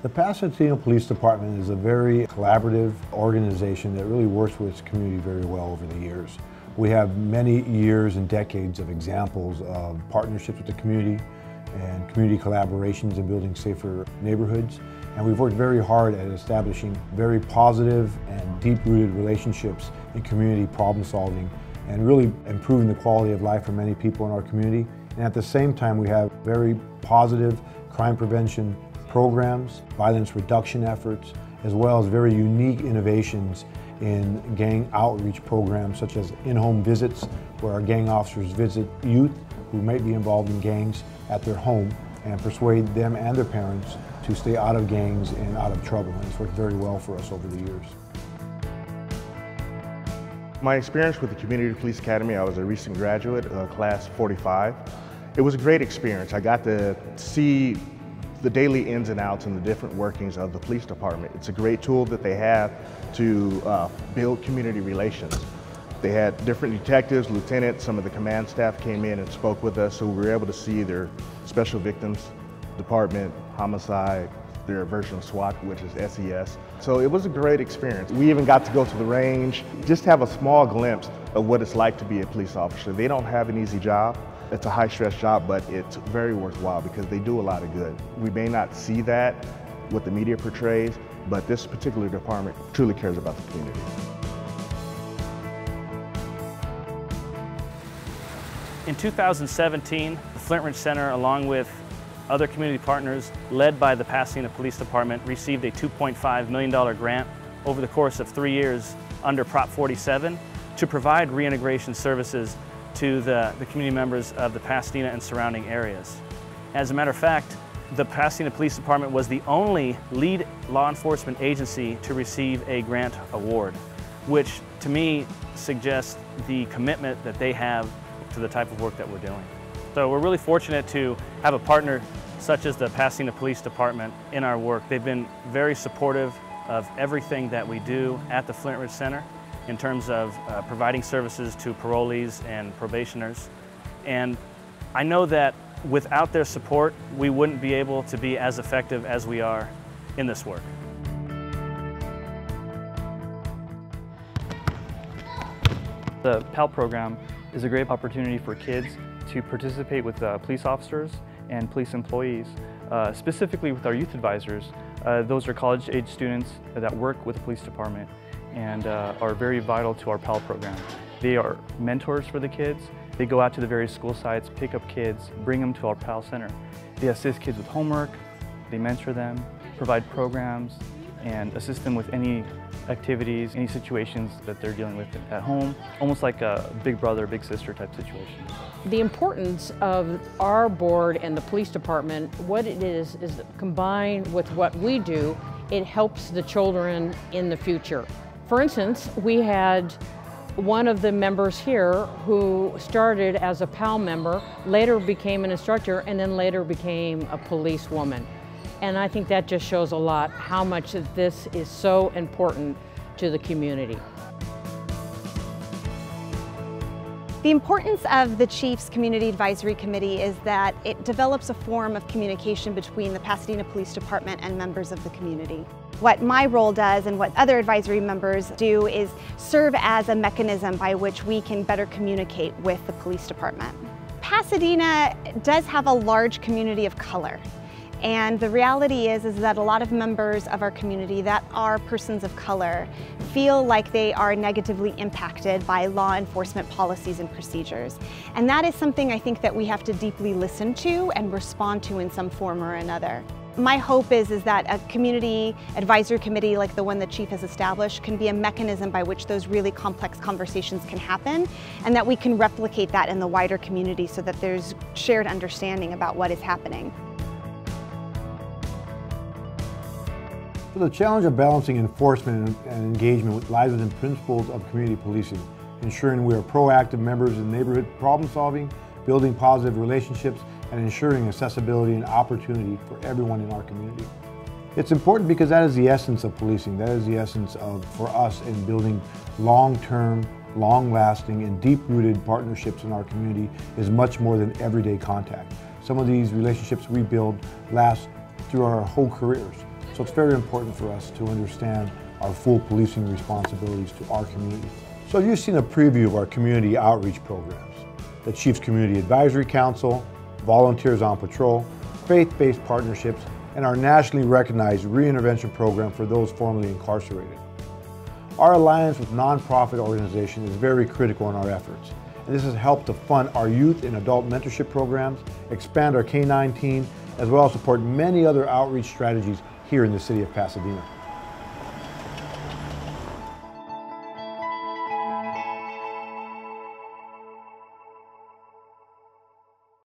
The Pasadena Police Department is a very collaborative organization that really works with its community very well over the years. We have many years and decades of examples of partnerships with the community and community collaborations in building safer neighborhoods. And we've worked very hard at establishing very positive and deep-rooted relationships in community problem solving and really improving the quality of life for many people in our community. And at the same time, we have very positive crime prevention programs, violence reduction efforts, as well as very unique innovations in gang outreach programs such as in-home visits, where our gang officers visit youth who might be involved in gangs at their home and persuade them and their parents to stay out of gangs and out of trouble. And it's worked very well for us over the years. My experience with the Community Police Academy, I was a recent graduate, class 45. It was a great experience. I got to see the daily ins and outs and the different workings of the police department. It's a great tool that they have to build community relations. They had different detectives, lieutenants, some of the command staff came in and spoke with us, so we were able to see their special victims department, homicide, their version of SWAT, which is SES. So it was a great experience. We even got to go to the range, just have a small glimpse of what it's like to be a police officer. They don't have an easy job. It's a high-stress job, but it's very worthwhile because they do a lot of good. We may not see that what the media portrays, but this particular department truly cares about the community. In 2017, the Flint Ridge Center, along with other community partners led by the Pasadena Police Department, received a $2.5 million grant over the course of 3 years under Prop 47 to provide reintegration services to the community members of the Pasadena and surrounding areas. As a matter of fact, the Pasadena Police Department was the only lead law enforcement agency to receive a grant award, which to me suggests the commitment that they have to the type of work that we're doing. So we're really fortunate to have a partner such as the Pasadena Police Department in our work. They've been very supportive of everything that we do at the Flint Ridge Center in terms of providing services to parolees and probationers. And I know that without their support, we wouldn't be able to be as effective as we are in this work. The PAL program is a great opportunity for kids to participate with police officers and police employees, specifically with our youth advisors. Those are college-age students that work with the police department and are very vital to our PAL program. They are mentors for the kids. They go out to the various school sites, pick up kids, bring them to our PAL center. They assist kids with homework, they mentor them, provide programs, and assist them with any activities, any situations that they're dealing with at home, almost like a big brother, big sister type situation. The importance of our board and the police department, what it is combined with what we do, it helps the children in the future. For instance, we had one of the members here who started as a PAL member, later became an instructor, and then later became a policewoman. And I think that just shows a lot how much this is so important to the community. The importance of the Chief's Community Advisory Committee is that it develops a form of communication between the Pasadena Police Department and members of the community. What my role does and what other advisory members do is serve as a mechanism by which we can better communicate with the police department. Pasadena does have a large community of color. And the reality is that a lot of members of our community that are persons of color feel like they are negatively impacted by law enforcement policies and procedures. And that is something I think that we have to deeply listen to and respond to in some form or another. My hope is that a community advisory committee like the one the Chief has established can be a mechanism by which those really complex conversations can happen, and that we can replicate that in the wider community so that there's shared understanding about what is happening. So the challenge of balancing enforcement and engagement lies within principles of community policing, ensuring we are proactive members in neighborhood problem solving, building positive relationships, and ensuring accessibility and opportunity for everyone in our community. It's important because that is the essence of policing. That is the essence for us in building long-term, long-lasting, and deep-rooted partnerships in our community is much more than everyday contact. Some of these relationships we build last through our whole careers. So it's very important for us to understand our full policing responsibilities to our community. So you've seen a preview of our community outreach programs: the Chiefs Community Advisory Council, Volunteers on Patrol, faith-based partnerships, and our nationally recognized reintervention program for those formerly incarcerated. Our alliance with nonprofit organizations is very critical in our efforts, and this has helped to fund our youth and adult mentorship programs, expand our K-9 team, as well as support many other outreach strategies here in the city of Pasadena.